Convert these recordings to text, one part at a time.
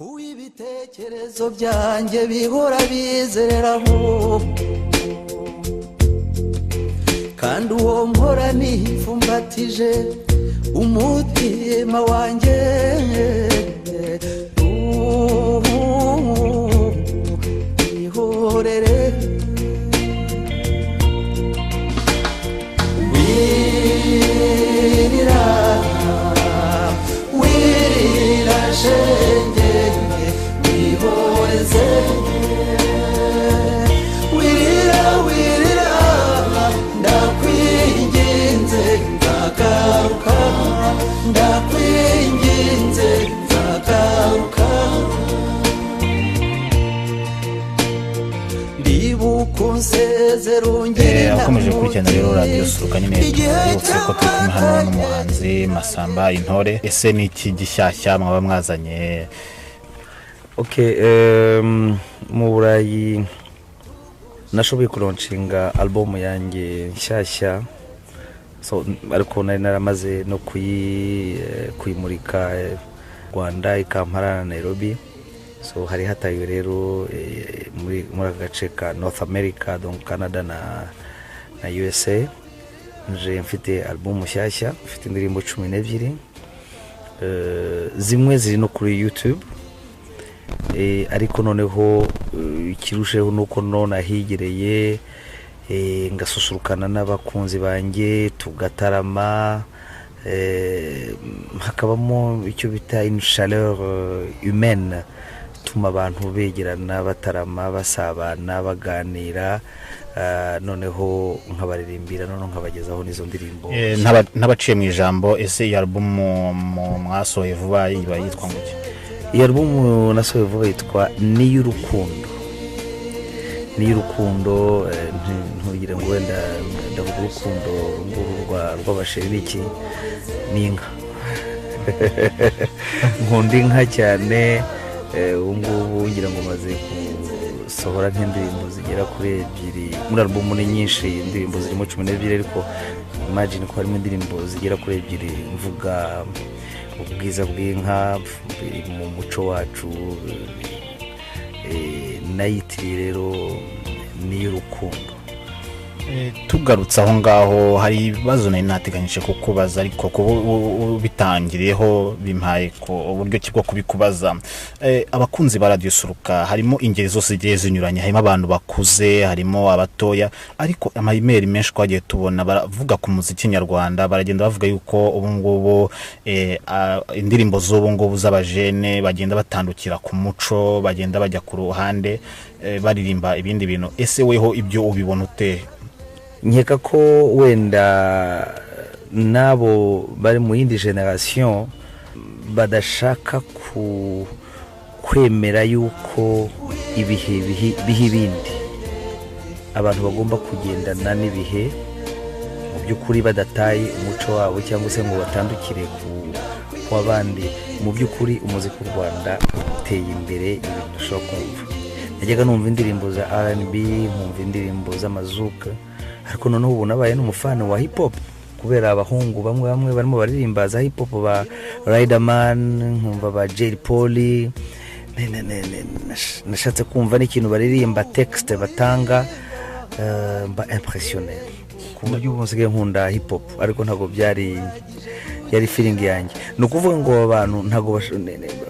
ibitekerezo byanjye bihora bizereraho kandi uwo mpora nifumbatije umutima wanjye ihorere wirira shenge ihoreze wirira ndakwinginze ndagaruka ndakwinginze ndagaruka akomeje gukurikirana rero radiyo suruka nyine yose ko turi kumwe hano n'umuhanzi Masamba Intore. Ese ni iki gishyashya mwaba mwazanye? Mu Burayi nashoboye kuronshinga album yanjye nshyashya, so ariko nari naramaze no kuyimurika Rwanda, Kampala na Nairobi. So hari hataye rero muri agace ka North America, donc Canada na USA. Nje mfite album nshyashya, mfite indirimbo 12, zimwe ziri no kuri YouTube, ariko noneho ikirusheho nuko none higereye ngasusurukana n'abakunzi banjye tugatarama, hakabamo icyo bita une chaleur humaine, tuma abantu begerana batarama basabana baganira, noneho nkabaririmbira noneho nkabagezaho nizo ndirimbo n'abaciye mu ijambo. Ese iyi album mwasohoye vuba yiba yitwa nguki? Iyi album nasohoye vuba yitwa Niy'urukundo. Ntugire ngo wenda ndavuga urukundo rw'abasheri n'iki n'inka. Nkunda inka cyane. Ngubu ngira ngo maze gusohora nk'indirimbo zigera kuri 2 muri album ni nyinshi, indirimbo zirimo 12, ariko imagine ko harimo indirimbo zigera kuri 2 mvuga ubwiza bw'inka mu muco wacu. Nayitiriye rero Niy'urukundo. Tugarutse aho ngaho hari ibibazo nari nateganyije kukubaza, ariko bitangiriyeho bimpaye ko uburyo kibwo kubikubaza. Abakunzi ba radio Suruka harimo ingeri zose zigiye zinyuranye, harimo abantu bakuze, harimo abatoya, ariko ama-email menshi twagiye tubona baravuga ku muziki nyarwanda, baragenda bavuga yuko ubu ngubu indirimbo z'ubu ngubu z'abajene bagenda batandukira ku muco, bagenda bajya ku ruhande baririmba ibindi bintu. Ese weho ibyo ubibona ute? Nkeka ko wenda nabo bari mu yindi generation badashaka kwemera yuko ibihe bindi abantu bagomba kugendana n'ibihe mu by'ukuri badataye umuco wabo cyangwa se ngo batandukire ku abandi. Mu by'ukuri umuziki w'u Rwanda uteye imbere, ibintu ushobora kumva. Najyaga numva indirimbo za R&B, nkumva indirimbo z'amazuka, ariko noneho ubu nabaye n'umufana wa hip hop kubera abahungu bamwe barimo baririmba za hip hop, ba Riderman, nkumva ba J Polly. Nashatse kumva n'ikintu baririmba, text batanga, mba impressionné ku buryo ubusigaye nkunda hip hop, ariko ntago yari feeling yanjye. No kuvuga ngo abantu ntago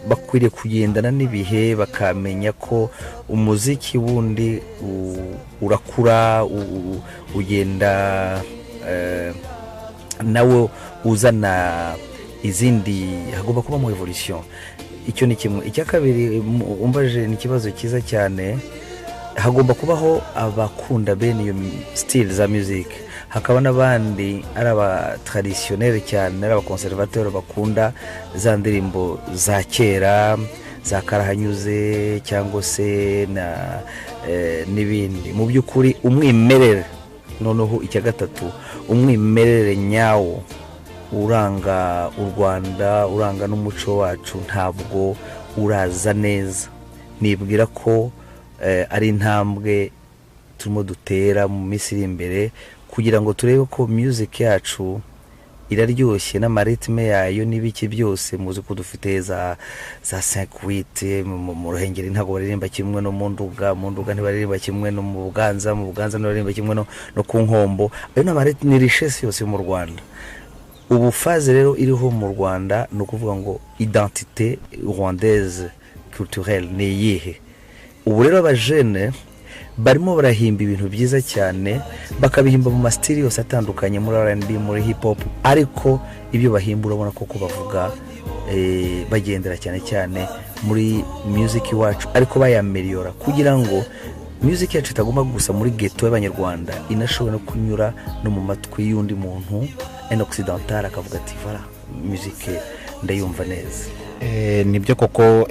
bakwiriye kugendana n'ibihe, bakamenya ko umuziki wundi urakura, ugenda nawe uzana izindi, hagomba kuba mu evolution. Icyo ni kimwe. Icya kabiri umbaje ni kibazo cyiza cyane, hagomba kubaho abakunda bene iyo style za music, hakaba n'abandi ari aba traditionnel cyane, ari aba conservateur bakunda za ndirimbo za kera za karahanyuze cyangwa se n'ibindi. Mu by'ukuri umwimerere, noneho icya gatatu umwimerere nyawo uranga u Rwanda, uranga n'umuco wacu ntabwo uraza neza. Nibwira ko ari intambwe turimo dutera mu minsi iri imbere kugira ngo turebe ko music yacu iraryoshye n'amaritme yayo n'ibiki byose muzi ko dufite za 5-8 mu Ruhengeri ntago baririmba kimwe no mu Nduga ntibaririmba kimwe no mu Buganza ntibaririmba kimwe no ku Nkombo. Ayo n'amaritme ni richesse yose mu Rwanda. Ubu phase rero iriho mu Rwanda no kuvuga ngo identité rwandaise culturelle ni yihe. Ubu rero abajene barimo barahimba ibintu byiza cyane, bakabihimba mu mastili yose atandukanye, muri R&B, muri hip hop, ariko ibyo bahimba urabona koko bavuga bagendera cyane muri music wacu, ariko bayameliora kugira ngo music yacu itagomba gusa muri ghetto y'abanyarwanda, inashobora no kunyura no mu matwi y'undi muntu en occidental, akavuga ati voilà music ndayumva neza. Nibyo koko.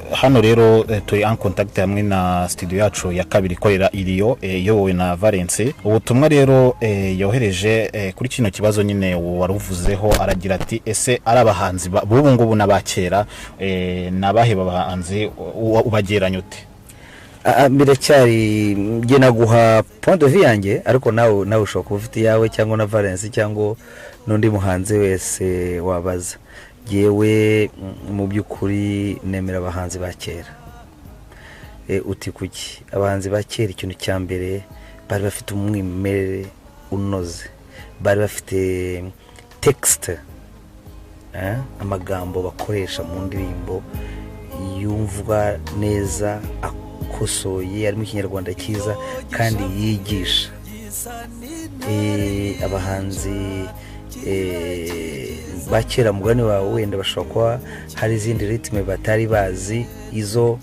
Hano rero turi en contact hamwe na studio yacu ya kabiri ikorera iriyo yowe na Valence. Ubutumwa rero yohereje kuri kino kibazo nyine waruvuzeho, aragira ati ese ari abahanzi bubu ngubu n'abakera nabahe bahanzi ubageranya ute? Biracyari nge naguha point de vue yanjye, ariko nawe ushobora kuba ufite yawe cyangwa na Valence cyangwa n'undi muhanzi wese wabaza. Yewe mu by'ukuri nemera abahanzi ba kera. Uti kuki? Abahanzi ba kera ikintu cya mbere bari bafite umwimerere unoze, bari bafite texte, amagambo bakoresha mu ndirimbo yumvwa neza, akosoye, arimo ikinyarwanda cyiza kandi yigisha. Abahanzi bakera mugani wawe wenda bashobora kuba hari izindi ritme batari bazi, izo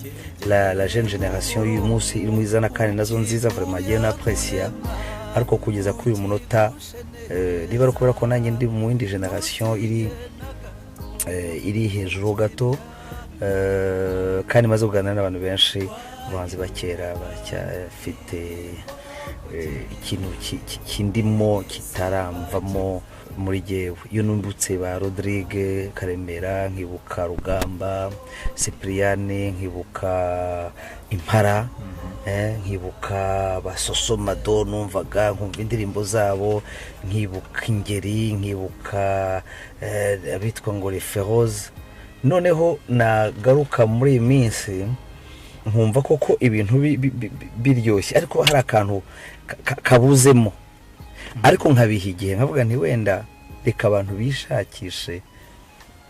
la jeune generation y'uyu munsi irimo izana kandi nazo nziza vraiment agiye na apprécier, ariko kugeza kuri uyu munota niba rukora ko nanjye ndi mu yindi generation iri hejuru gato, kandi maze kuganira n'abantu benshi, abahanzi bakera baracyafite ikintu kindimo kitaramvamo muri jewe. Iyo numbutse ba Rodrigue Karemera, nkibuka Rugamba, Cypriane, nkibuka Impara, nkibuka basoso Mado, numvaga nkumva indirimbo zabo, nkibuka Ingeri, nkibuka abitwa ngo Referoze. Noneho nagaruka muri minsi nkumva koko ibintu biryoshye, ariko hari akantu kabuzemo, ariko nkabiha igihe nkavuga nti wenda reka abantu bishakishe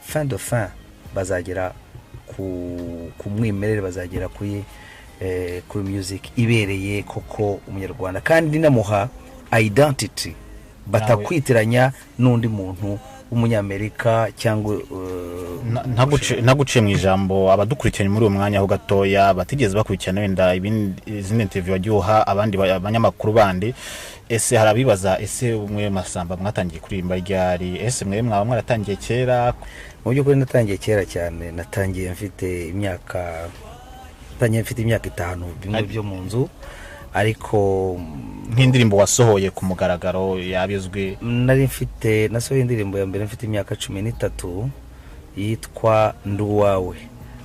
fin de fin bazagera ku mwimerere, bazagera kuri music ibereye koko umunyarwanda, kandi namuha identity, batakwitiranya n'undi muntu w'umunyamerika cyangwa ntaguciye mu ijambo. Abadukurikiranye muri uwo mwanya ho gatoya batigeze bakurikirana wenda izindi interview wagiye abandi abanyamakuru bandi, ese harabibaza ese umwe Masamba mwatangiye kuririmba ryari? Ese mwe mwaratangiye kera? Mu by'ukuri natangiye kera cyane, natangiye mfite imyaka 5 bimwe byo mu nzu, ariko nk'indirimbo wasohoye ku mugaragaro yabizwe. Nasohoye indirimbo ya mbere mfite imyaka 13 yitwa Nduwawe,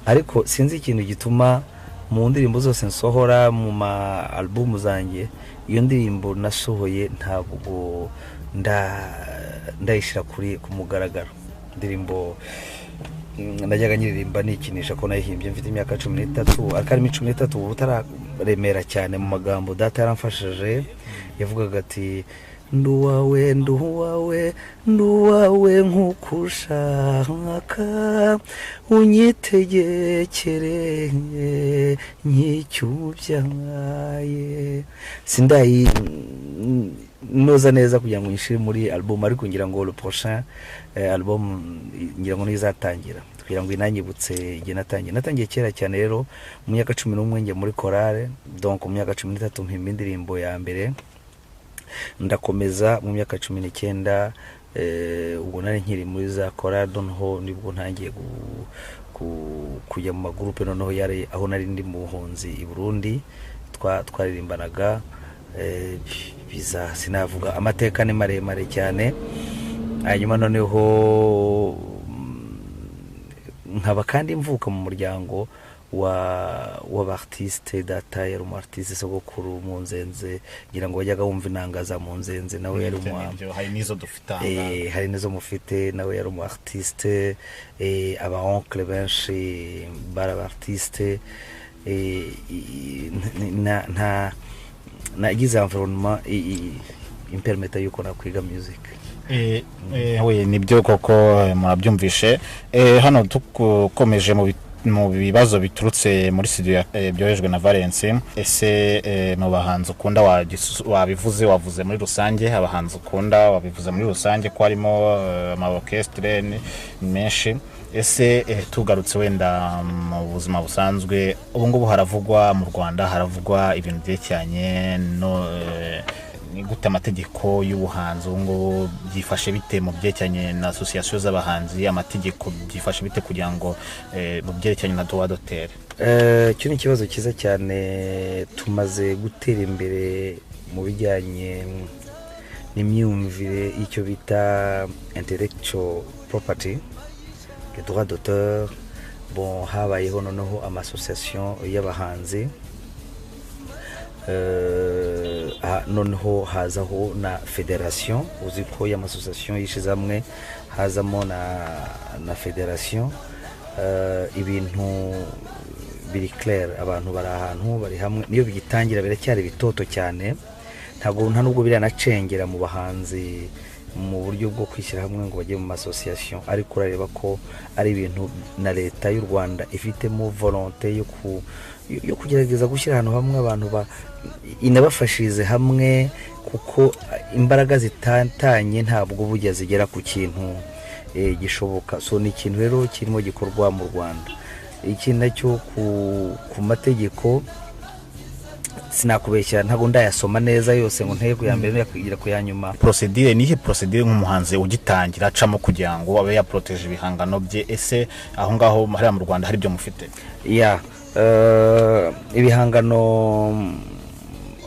ariko sinzi ikintu gituma mu ndirimbo zose nsohora mu ma album zanjye iyo ndirimbo nasohoye ntabwo ndayishira ku mugaragaro. Indirimbo najyaga nyiririmba nikinisha ko nayihimbye mfite imyaka 13, akarimi 13 utararemera cyane mu magambo. Data yaramfashije, yavugaga ati nduwawe nkukushaka unyitegekere nkicyubyaye. Sindayi noza neza kugira ngo nyishire muri album, ariko ngira ngo le prochain album ngira ngo nizatangira kugira ngo inanyibutse igihe natangiye kera cyane. Rero mu myaka 11 ngiye muri chorale, donc mu myaka 13 mpimba indirimbo ya mbere, ndakomeza mu myaka 19 ubwo nari nkiri muri za chorale, noneho nibwo ntangiye kujya mu magroupe, noneho yari aho nari ndi mu buhunzi i Burundi, twaririmbanaga biza sinavuga amateka ni maremare cyane. Hanyuma noneho nkaba kandi mvuka mu muryango w'abartiste. Data yari umu artiste, sogokuru mu nzenze ngira ngo wajyaga wumva inanga za mu nzenze, nawe yari hari nizo dufite hari nizo mufite, nawe yari umu artiste. Aba oncle benshi bara artiste. Nagize environnement impermeta yuko nakwiga music. We nibyo koko murabyumvishe. Hano tukomeje mu bibazo biturutse muri studio byohejwe na Valence. Ese mu bahanzi ukunda wavuze muri rusange, abahanzi ukunda wabivuze muri rusange ko harimo ama orchestre menshi. Ese tugarutse wenda mu buzima busanzwe, ubu ngubu haravugwa mu Rwanda, haravugwa ibintu byecyanye no ni gute amategeko y'ubuhanzi ngo byifashe bite mu byecyanye na association z'abahanzi, amategeko byifashe bite kugira ngo mu byecyanye na droit d'auteur? Cyo ni ikibazo cyiza cyane. Tumaze gutera imbere mu bijyanye n'imyumvire icyo bita intellectual property, le droit d'auteur. Bon, habayeho noneho ama association y'abahanzi, noneho hazaho na federation. Uzi ko y'ama association yishize hamwe hazamo na federation. Ibintu biri clair, abantu bari ahantu bari hamwe, niyo bigitangira biracyari bitoto cyane, nta nubwo biranacengera mu bahanzi mu buryo bwo kwishyira hamwe ngo bajye mu association. Ariko urareba ko ari ibintu na leta y'u Rwanda ifitemo volonté yo kugerageza gushyira ahantu hamwe abantu inabafashirize hamwe, kuko imbaraga zitantanye ntabwo bujya zigera ku kintu gishoboka. So ni ikintu rero kirimo gikorwa mu Rwanda. Ikintu nacyo ku mategeko sinakubeshya, ntago ndayasoma neza yose ngo ntego ya mbere yakwigira ko yanyuma. Procedure nihe procedure nk'umuhanzi ugitangira acamo kugira ngo abe ya protege ibihangano bye? Ese aho ngaho hari mu Rwanda hari byo mufite? Ibihangano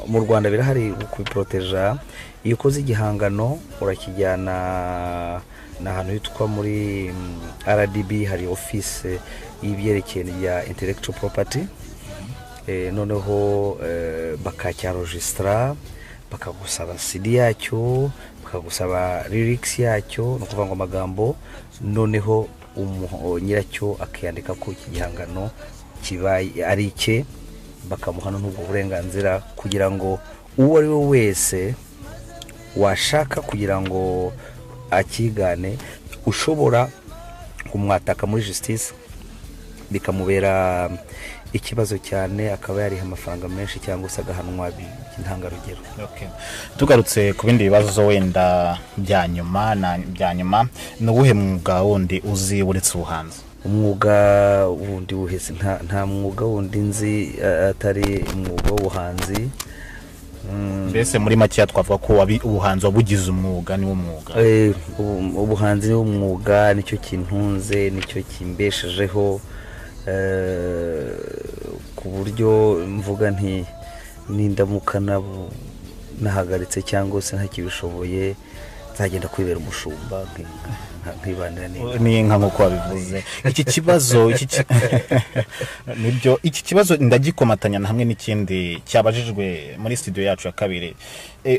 mu Rwanda birahari kubiproteja. Iyo ukoze igihangano urakijyana n'ahantu hitwa muri RDB, hari office y'ibyerekeye ya intellectual property. Noneho bakacyaregistra, bakagusaba CD yacyo, bakagusaba lyrics yacyo, no kuvuga ngo amagambo, noneho nyiracyo akiyandika ko igihangano kibaye ari icye, bakamuha n'ubwo burenganzira kugira ngo uwo ari we wese washaka kugira ngo akigane ushobora kumwataka muri justice, bikamubera ikibazo cyane, akaba yariha amafaranga menshi cyangwa se agahanwa by'intangarugero. Tugarutse ku bindi bibazo wenda bya nyuma n'ubuhe mwuga wundi uzi uretse ubuhanzi? Umwuga wundi uhese nta mwuga wundi nzi atari umwuga w'ubuhanzi. Mbese muri make twavuga ko ubuhanzi wabugize umwuga ni wo mwuga. Ubuhanzi ni umwuga, nicyo kintunze, nicyo kimbeshejeho, ku buryo mvuga nti nindamukana nahagaritse cyangwa se ntakibishoboye nzagenda kwibera umushumba nkibanira n'inka nk'uko wabivuze. Iki kibazo ndagikomatanya na hamwe n'ikindi cyabajijwe muri studio yacu ya kabiri.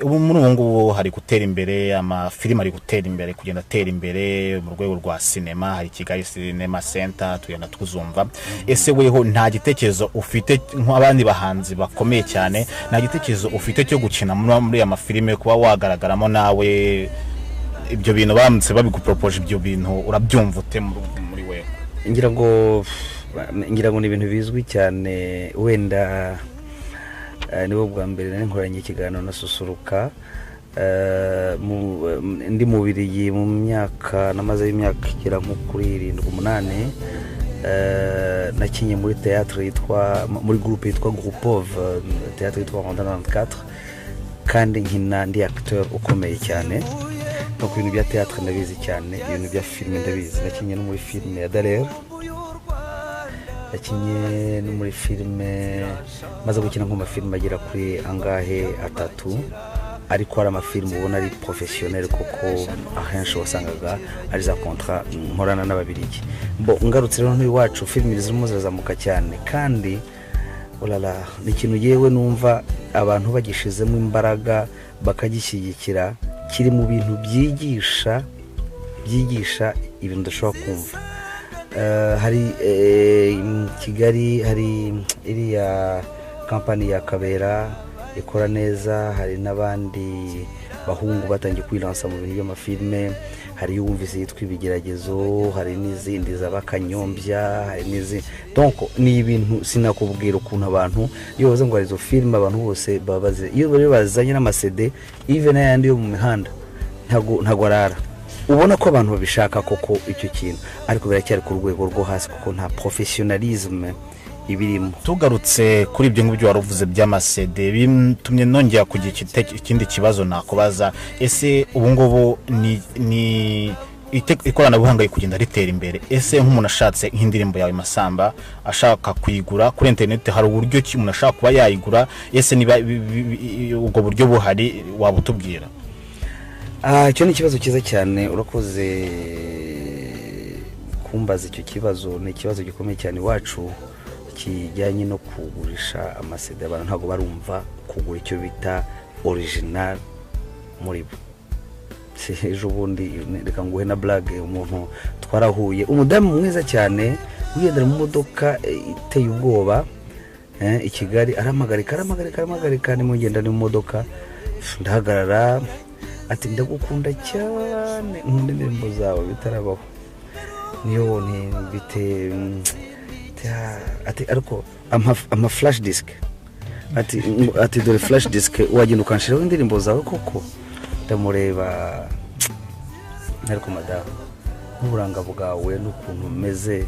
Ubu muri ubu ngubu hari gutera imbere, amafilime ari gutera imbere, kugenda atera imbere mu rwego rwa sinema. Hari Kigali Cinema Center tugenda twuzumva. Ese weho nta gitekerezo ufite nk'abandi bahanzi bakomeye cyane, nta gitekerezo ufite cyo gukina muri aya mafilime, kuba wagaragaramo nawe? Ibyo bintu bamutse babigupropoje, ibyo bintu urabyumva ute muri wewe? Ngira ngo ni ibintu bizwi cyane. Wenda nibo bwa mbere nari nkoranye ikiganiro na Susuruka, ndi mu Bubiligi mu myaka namaze imyaka igera nko kuri 7-8. Nakinye muri théâtre yitwa muri groupe yitwa Groupov, théâtre yitwa 94, kandi nkina ndi acteur ukomeye cyane. No ku bintu bya théâtre ndabizi cyane, ibintu bya filime ndabizi. Nakinye no muri filime ya Darer, nakinye no muri filime, maze gukina nko mu filime agera kuri angahe 3, ariko hari amafilime ubona ari professionnel koko ahenshi wasangaga ari za contrat nkorana n'ababirigi. Ngarutse rero n'iwacu filime zirimo zirazamuka cyane kandi olala ni ikintu yewe numva abantu bagishizemo imbaraga bakagishyigikira, kiri mu bintu byigisha ibintu ndashobora kumva. Hari Kigali hari iriya kampani ya Kabera ikora neza, hari n'abandi bahungu batangiye kwilansa mu bintu by'amafilme, hari yumvise yitwa Ibigeragezo, hari n'izindi z'abakanyombya, hari n'izindi. Donc ni ibintu sinakubwira ukuntu abantu iyo baza ngo arizo filme abantu bose babaze, iyo bari bazanye n'amasede even n'ayandi yo mu mihanda ntago arara. Ubona ko abantu babishaka koko icyo kintu, ariko biracyari ku rwego rwo hasi kuko nta professionalisme ibirimo. Tugarutse kuri ibyo ngibyo waruvuze by'amasede, bitumye nongera kugira ikindi kibazo nakubaza. Ese ubu ngubu ni ikoranabuhanga kugenda ritera imbere, ese nk'umuntu ashatse nk'indirimbo yawe Masamba ashaka kuyigura kuri internet, hari uburyo ki umuntu ashaka kuba yayigura? Ese niba ubwo buryo buhari wabutubwira? Icyo ni ikibazo cyiza cyane, urakoze kumbaza icyo kibazo. Ni ikibazo gikomeye cyane iwacu kijyanye no kugurisha amasede. Abantu ntabwo barumva kugura icyo bita original muri bo. Ejo bundi reka nguhe na blague, umuntu twarahuye, umudamu mwiza cyane ugendera mu modoka iteye ubwoba i Kigali, aramagarika ni mugenda mu modoka, ndahagarara ati ndagukunda cyane, nkunda indirimbo zawe bitarabaho, niyo bite ati ariko ama flash disk, ati dore flash disk wagenda ukanshiraho indirimbo zawe koko. Ndamureba ariko madamu, n'uburanga bwawe n'ukuntu umeze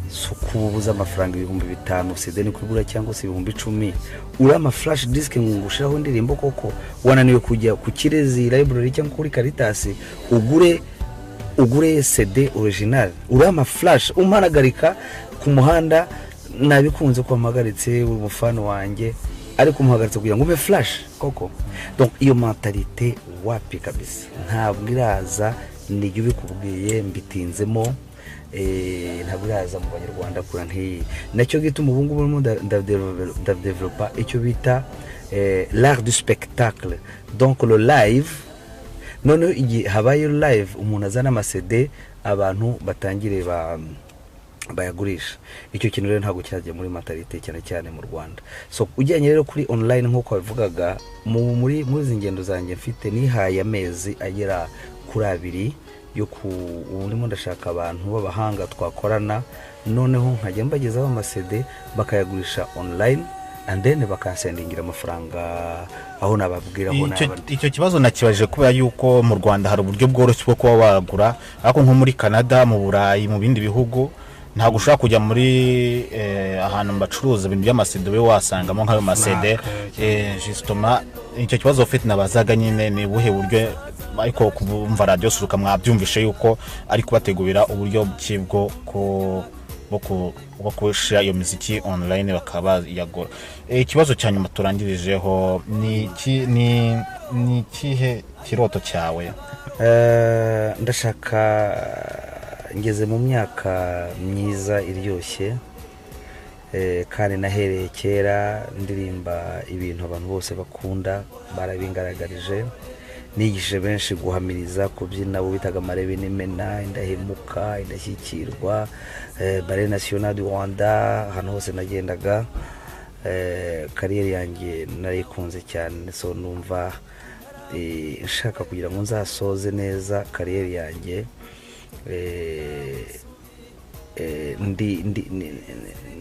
sukubuza amafaranga 5,000 CD ni kugura cyangwa se 10,000, uri ama flash disk ngushiraho indirimbo koko? Wananiwe kujya ku Kirezi library cyangwa kuri Caritas ugure CD original? Uri ama flash umpanagarika ku muhanda, nabikunze ko amagaritse umufano wanjye, ariko umuhagaritse kugira ngo ube flash koko. Donc iyo mentalite wapi kabisa ntabwo iraza, niyo bikubwiye mbitinzemo, ntabwo iraza mu Banyarwanda kura ntiyi. Nacyo gituma ubu ngubu mu ndadevelopa icyo bita l'art du spectacle, donc le live. None igihe habaye live umuntu azana amasede abantu batangire bayagurisha. Icyo kintu rero ntabwo cyagiye muri mentalite cyane mu Rwanda. So ujyanye rero kuri online nkuko bavugaga, muri zingendo zanjye mfite nihaye amezi agera kuri 2 yo urimo ndashaka abantu b'abahanga twakorana, noneho nkajya mbagezaho amasede bakayagurisha online and then bakasendingira amafaranga aho nababwiraho n'abandi. Icyo kibazo nakibaje kubera yuko mu Rwanda hari uburyo bworoshye bwo kuba wagura, ariko nko muri Canada, mu Burayi, mu bindi bihugu ntabwo ushaka kujya muri ahantu bacuruza ibintu by'amasede we wasangamo nk'ayo masede. Justement icyo kibazo ufite nabazaga nyine ni buhe buryo, ariko kumva radio suruka mwabyumvishe yuko ari kubategurira uburyo bwo kushira iyo muziki online bakaba yagora. Ikibazo cyanyuma turangirijeho ni kihe kiroto cyawe? Ndashaka ngeze mu myaka myiza iryoshye, kandi nahereye kera ndirimba ibintu abantu bose bakunda, barabingaragarije. Nigishije benshi guhamiriza, kubyina bo bitaga Marebe n'Imena, Indahemuka, Indashyikirwa, Ballet National du Rwanda, hano hose nagendaga. Kariyeri yanjye narikunze cyane, so numva nshaka kugira ngo nzasoze neza kariyeri yanjye.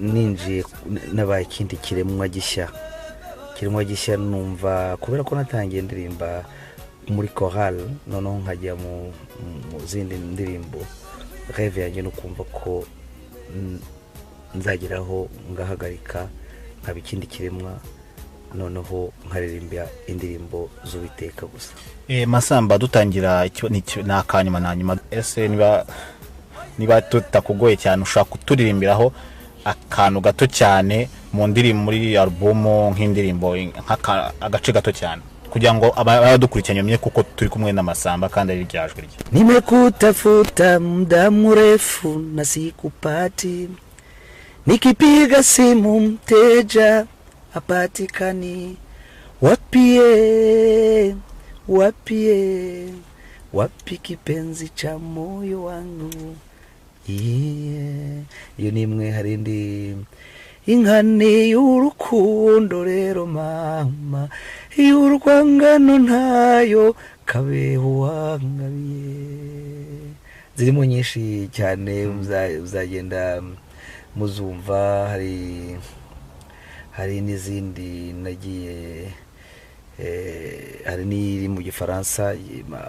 Ninjiye nabaye ikindi kiremwa gishya numva, kubera ko natangiye ndirimba muri chorale, noneho nkajya mu zindi ndirimbo. Rêve yanjye no kumva ko nzageraho ngahagarika nkaba ikindi kiremwa, noneho nkaririmbira indirimbo z'Uwiteka gusa. Masamba, dutangira nakanyuma na nyuma, ese niba tutakugoye cyane ushaka kuturirimbiraho akantu gato cyane mu ndirimbo muri album, nk'indirimbo agace gato cyane kugira ngo abadukurikiranye bamenye kuko turi kumwe n'Amasamba kandi ari ryajwe rye. Nimekutafuta muda mrefu na sikupati, nikipiga simu mteja hapatikani. Wapie wapi kipenzi cha moyo wangu. Iyo ni imwe, hari indi inkani y'urukundo rero mama, y'urwangano ntayo kabeho wangabiye. Zirimo nyinshi cyane, uzagenda muzumva. Hari n'izindi nagiye, hari n'iri mu Gifaransa,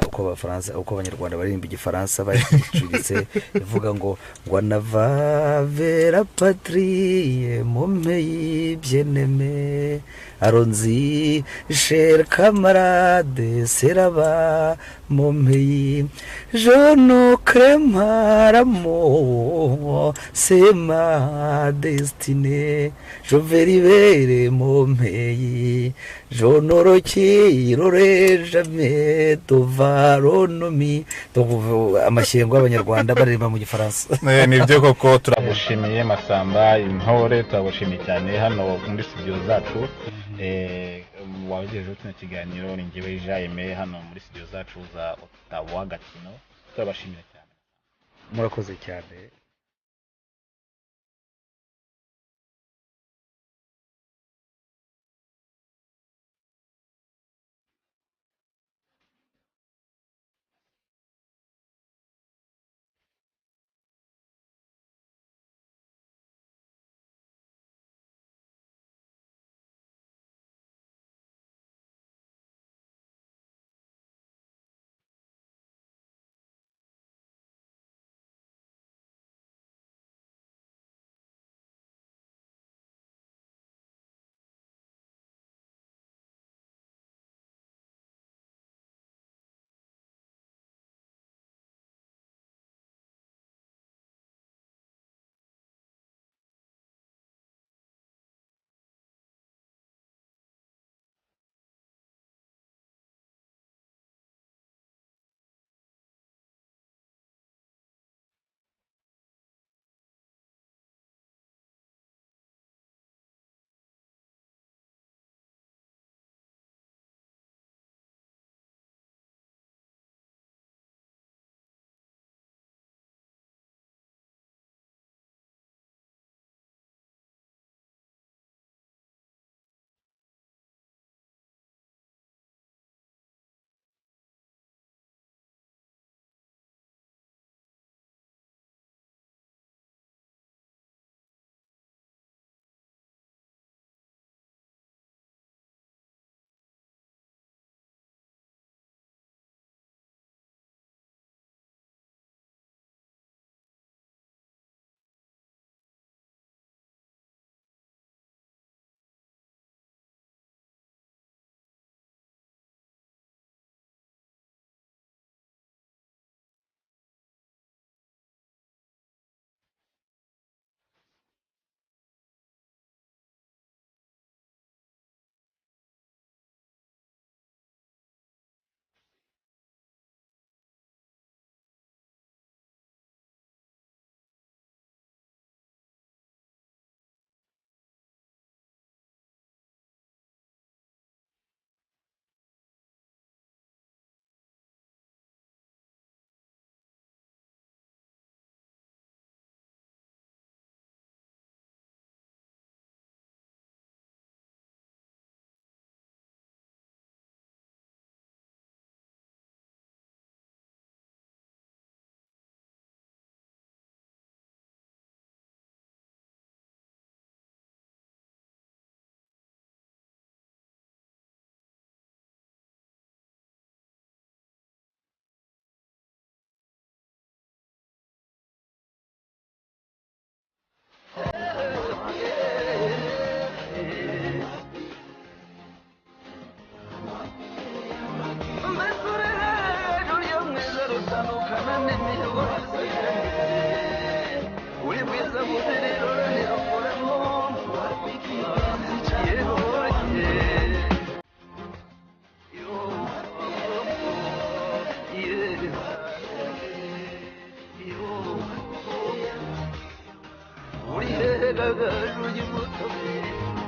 uko Abanyarwanda baririmba Igifaransa bacuritse, ivuga ngo nava vers la patrie mon pays bien-aimé, allons-y cher camarade, c'est là-bas mon pays, je ne crains pas l'amour, c'est ma destinée, je vais libérer mon pays, je n'aurai jamais tovaronomi. Amashyengo y'Abanyarwanda baririmba mu Gifaransa. Nibyo koko. Turagushimiye Masamba, Intore, turagushimiye cyane hano muri studio zacu. Wagejeje kino kiganiro, ni njyewe Jaime hano muri studio zacu za Ottawa Gakino. Turabashimiye cyane. Murakoze cyane. gagajugi mutobe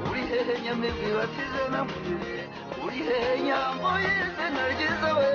uri hehe nyamibwi batize namwe uri hehe nyambo y'izina ryiza we